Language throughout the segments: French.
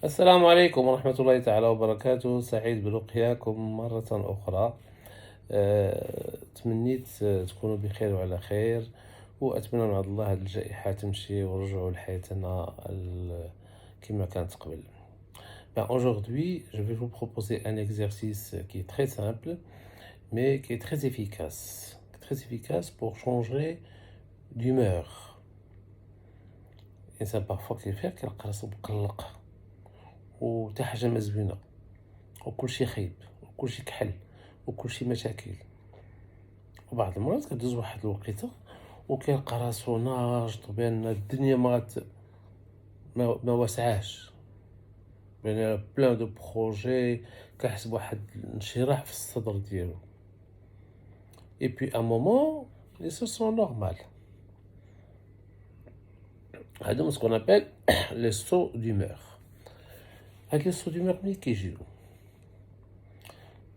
السلام عليكم ورحمة الله تعالى وبركاته، سعيد بلقياكم مرة أخرى. تمنيت تكونوا بخير وعلى خير، وأتمنى من عند الله هاد الجائحة تمشي ونرجعوا لحياتنا كما كانت قبل. Aujourd'hui, je vais vous proposer un exercice qui est très simple, mais qui est très efficace. Très efficace pour changer d'humeur. الإنسان parfois كيفيق كيلقى راسو مقلق وتا حاجة ما زوينة وكلشي خايب وكلشي كحل وكلشي مشاكل، وبعض المرات كدوز واحد الوقيته وكيلقى راسو ناشط بان الدنيا ما واسعاش، بان بلان دو بروجي، كيحس بواحد الانشراح في الصدر ديالو. اي بي ان مومون لي سو سون نورمال، هادو سكون ابل لي سو دومور. هاد لي سو دومور ملي كيجيو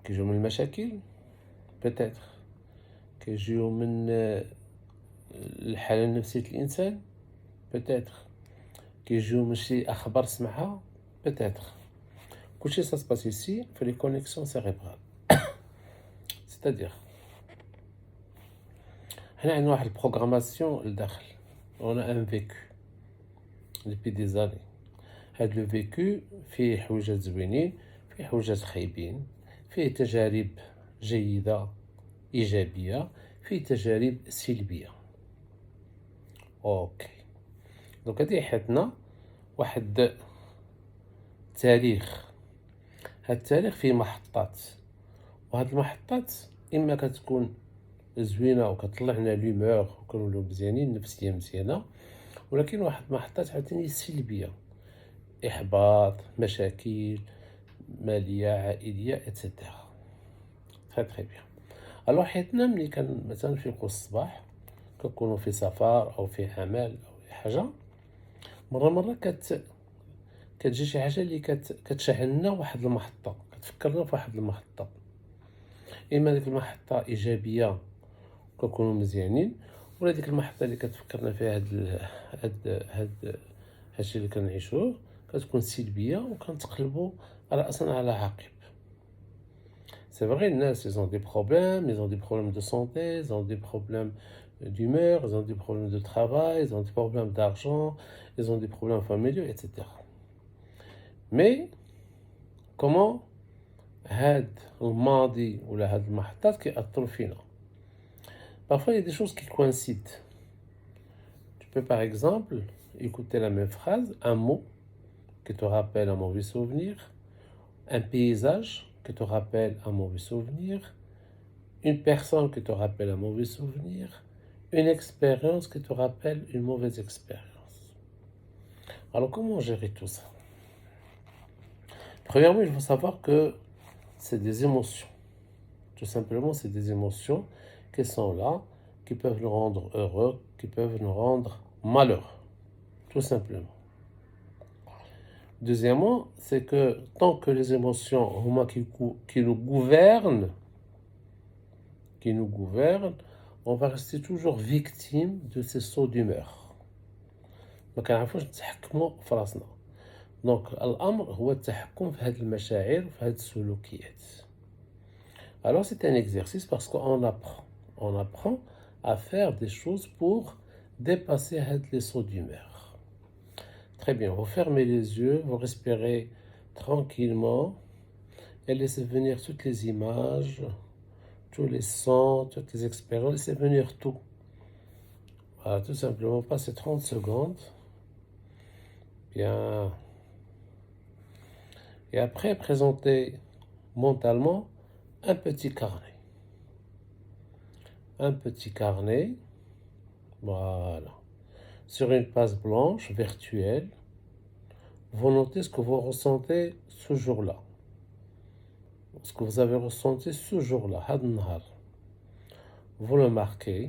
من المشاكل بتاتر، كيجيو من الحالة النفسية الإنسان بتاتر، كيجيو من شي أخبار سمعها بتاتر. كلشي سا سباس إيسي في لي كونيكسيون سيريبرال. ستادير حنا عندنا واحد البروغراماسيون لداخل، اون ان فيكو ديبي دي زاني. هاد لو فيكو فيه حويجات زوينين، فيه حويجات خايبين، فيه تجارب جيدة إيجابية، فيه تجارب سلبية. اوكي، دونك هادي حياتنا واحد تاريخ. هاد التاريخ فيه محطات، وهاد المحطات اما كتكون زوينه وكتطلع لنا لومور وكنوليو مزيانين، نفسيه مزيانه، ولكن واحد المحطات عاوتاني سلبيه، احباط، مشاكل ماليه، عائليه، اتسيتيرا. تري بيان. الوغ حياتنا ملي كان مثلا نفيقو الصباح، كنكونو في سفر او في عمل او اي حاجه، مره كتجي شي حاجه اللي كتشعل لنا واحد المحطه، كتفكرنا في واحد المحطه. اما ديك المحطه ايجابيه كنكونوا مزيانين، ولا ديك المحطه اللي كتفكرنا فيها هادشي اللي كنعيشوه كتكون سلبيه وكنتقلبوا راسا على عقب. C'est vrai, ils ont des problèmes, ils ont des problèmes de santé, ils ont des problèmes d'humeur, ils ont des problèmes de travail, ils ont des problèmes d'argent, ils ont des problèmes familiaux, etc. Mais comment هاد الماضي ولا هاد المحطات كيأثروا فينا؟ Parfois, il y a des choses qui coïncident. Tu peux par exemple écouter la même phrase, un mot qui te rappelle un mauvais souvenir, un paysage qui te rappelle un mauvais souvenir, une personne qui te rappelle un mauvais souvenir, une expérience qui te rappelle une mauvaise expérience. Alors, comment gérer tout ça? Premièrement, il faut savoir que c'est des émotions. Tout simplement, c'est des émotions qui sont là, qui peuvent nous rendre heureux, qui peuvent nous rendre malheureux. Tout simplement. Deuxièmement, c'est que tant que les émotions qui nous gouvernent, on va rester toujours victime de ces sauts d'humeur. ما كنعرفوش نتحكموا في راسنا. دونك الامر هو التحكم في هذه المشاعر وفي هذه السلوكيات. Alors c'est un exercice parce qu'on apprend à faire des choses pour dépasser les sauts d'humeur. Très bien, vous fermez les yeux, vous respirez tranquillement et laissez venir toutes les images, tous les sons, toutes les expériences, laissez venir tout. Voilà, tout simplement, passez 30 secondes. Bien. Et après, présentez mentalement un petit carnet. Un petit carnet, voilà. Sur une page blanche virtuelle, vous notez ce que vous ressentez ce jour-là. Ce que vous avez ressenti ce jour-là, vous le marquez.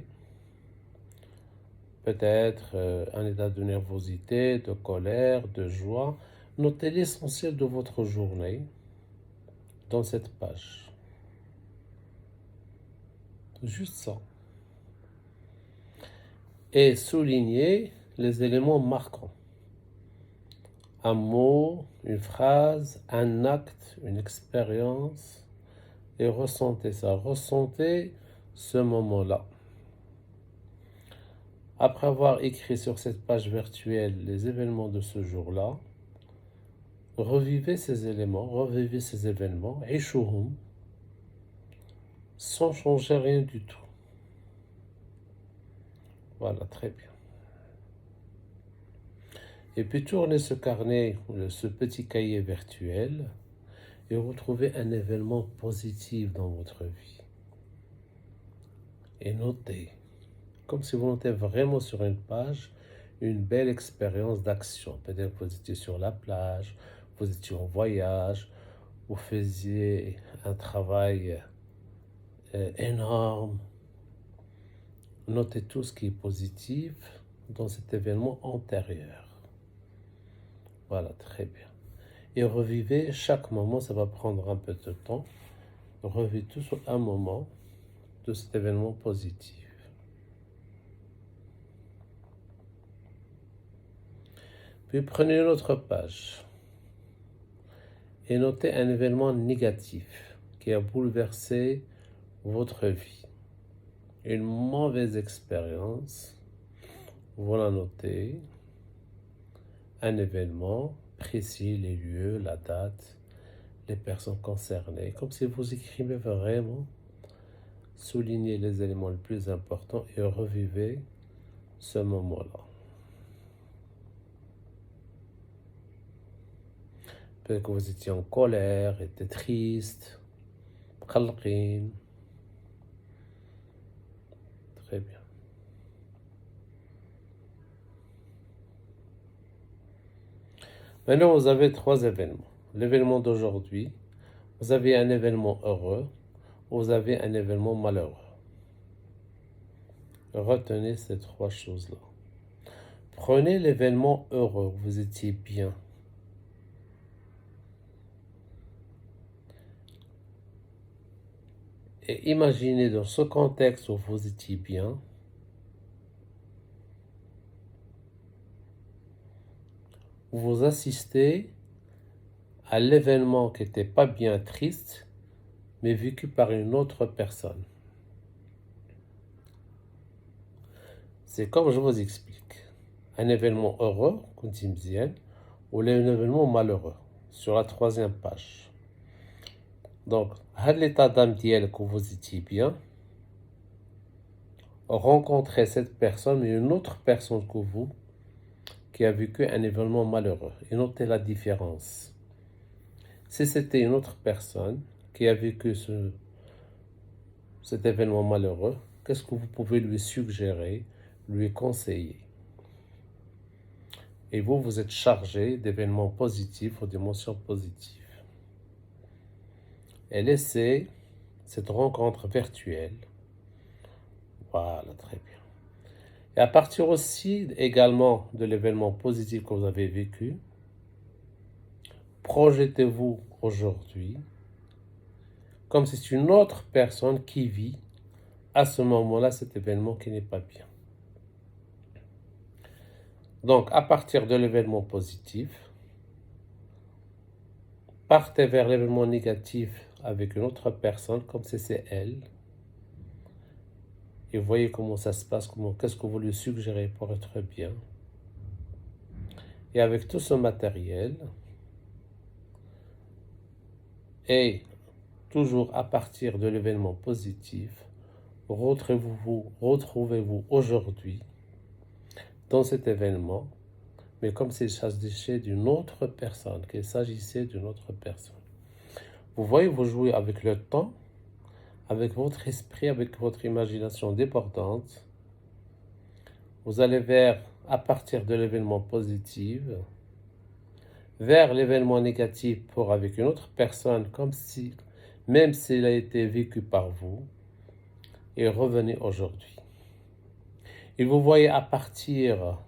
Peut-être un état de nervosité, de colère, de joie. Notez l'essentiel de votre journée dans cette page. Juste ça. Et soulignez les éléments marquants. un mot, une phrase, un acte, une expérience, et ressentez ça. Ressentez ce moment-là. Après avoir écrit sur cette page virtuelle les événements de ce jour-là, revivez ces éléments, revivez ces événements, عيشوهم, sans changer rien du tout. Voilà, très bien. Et puis tournez ce carnet, ce petit cahier virtuel, et retrouvez un événement positif dans votre vie. Et notez, comme si vous notez vraiment sur une page, une belle expérience d'action. Peut-être que vous étiez sur la plage, vous étiez en voyage, vous faisiez un travail énorme. Notez tout ce qui est positif dans cet événement antérieur. Voilà, très bien. Et revivez chaque moment, ça va prendre un peu de temps. Revivez tout sur un moment de cet événement positif. Puis prenez une autre page et notez un événement négatif qui a bouleversé votre vie. Une mauvaise expérience, vous la notez. Un événement précis, les lieux, la date, les personnes concernées, comme si vous écrivez vraiment, soulignez les éléments les plus importants et revivez ce moment-là. Peut-être que vous étiez en colère, étiez triste, قلقين. Très bien. Maintenant, vous avez 3 événements. L'événement d'aujourd'hui, vous avez un événement heureux, vous avez un événement malheureux. Retenez ces 3 choses-là. Prenez l'événement heureux, vous étiez bien. Et imaginez dans ce contexte où vous étiez bien, vous assistez à l'événement qui n'était pas bien triste, mais vécu par une autre personne. C'est comme je vous explique. Un événement heureux, ou un événement malheureux, sur la 3e page. Donc, à l'état d'âme que vous étiez bien, rencontrez cette personne et une autre personne que vous qui a vécu un événement malheureux. Et notez la différence. Si c'était une autre personne qui a vécu cet événement malheureux, qu'est-ce que vous pouvez lui suggérer, lui conseiller? Et vous, vous êtes chargé d'événements positifs ou d'émotions positives. Et laissez cette rencontre virtuelle. Voilà, très bien. Et à partir aussi également de l'événement positif que vous avez vécu, projetez-vous aujourd'hui comme si c'est une autre personne qui vit à ce moment-là cet événement qui n'est pas bien. Donc, à partir de l'événement positif, partez vers l'événement négatif avec une autre personne comme si c'est elle. Et voyez comment ça se passe, qu'est-ce que vous lui suggérez pour être bien. Et avec tout ce matériel, et toujours à partir de l'événement positif, retrouvez-vous aujourd'hui dans cet événement, mais comme s'il s'agissait d'une autre personne, qu'il s'agissait d'une autre personne. Vous voyez, vous jouez avec le temps, avec votre esprit, avec votre imagination débordante. Vous allez à partir de l'événement positif, vers l'événement négatif avec une autre personne, comme si, même s'il a été vécu par vous, et revenez aujourd'hui. Et vous voyez à partir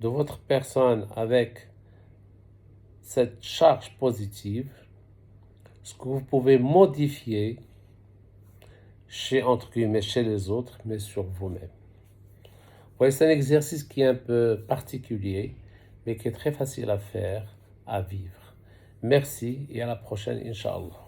de votre personne avec cette charge positive, ce que vous pouvez modifier entre guillemets, chez les autres, mais sur vous-même. Vous voyez, c'est un exercice qui est un peu particulier, mais qui est très facile à faire, à vivre. Merci et à la prochaine, Inch'Allah.